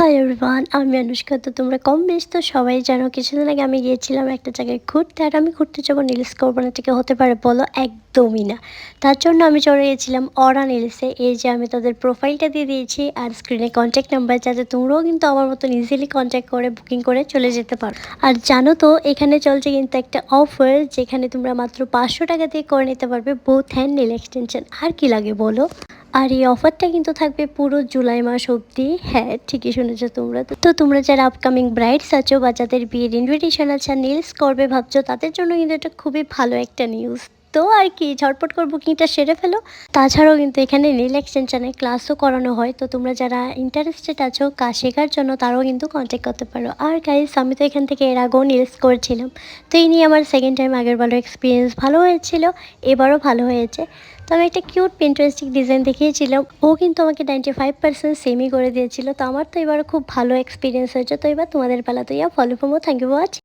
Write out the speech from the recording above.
Hi everyone, আমি অনুষ্কা। তো তোমরা কম বেশ তো সবাই জানো কিছুদিন আগে আমি গিয়েছিলাম একটা জায়গায় ঘুরতে। আর আমি ঘুরতে যাবো নীলস করবো না থেকে হতে পারে বলো? একদমই না। তার জন্য আমি চলে গেছিলাম অরা নীলসে। এই যে আমি তাদের প্রোফাইলটা দিয়ে দিয়েছি আর স্ক্রিনে কন্ট্যাক্ট নাম্বার, যাতে তোমরাও কিন্তু আমার মতন ইজিলি কন্ট্যাক্ট করে বুকিং করে চলে যেতে পারো। আর জানো তো এখানে চলছে কিন্তু একটা অফার, যেখানে তোমরা মাত্র 500 টাকা দিয়ে করে নিতে পারবে বোথ হ্যান্ড নীল এক্সটেনশন। আর কি লাগে বলো? আর এই অফারটা কিন্তু থাকবে পুরো জুলাই মাস অবধি। হ্যাঁ, ঠিকই শুনেছো তোমরা। তো তোমরা যারা আপকামিং ব্রাইডস আছো বা যাদের বিয়ের ইনভিটেশন আছে আর নেলস করবে ভাবছো, তাদের জন্য কিন্তু এটা খুবই ভালো একটা নিউজ। তো আর কি, ঝটপট করে বুকিংটা সেরে ফেলো। তাছাড়াও কিন্তু এখানে নীল এক্সটেনশনে ক্লাসও করানো হয়। তো তোমরা যারা ইন্টারেস্টেড আছো কাজ শেখার জন্য, তারাও কিন্তু কন্ট্যাক্ট করতে পারো। আর গাইস, আমি তো এখান থেকে এর আগেও নিলস করেছিলাম। তো এই নিয়ে আমার সেকেন্ড টাইম আগের ভালো এক্সপিরিয়েন্স ভালো হয়েছিল, এবারও ভালো হয়েছে। তো আমি একটা কিউট পিন্টারেস্টিং ডিজাইন দেখিয়েছিলাম, ও কিন্তু আমাকে 95% সেমই করে দিয়েছিল। তো আমার তো এবার খুব ভালো এক্সপিরিয়েন্স হয়েছে। তো এবার তোমাদের পালা, তো yeah follow for more. Thank you for watching.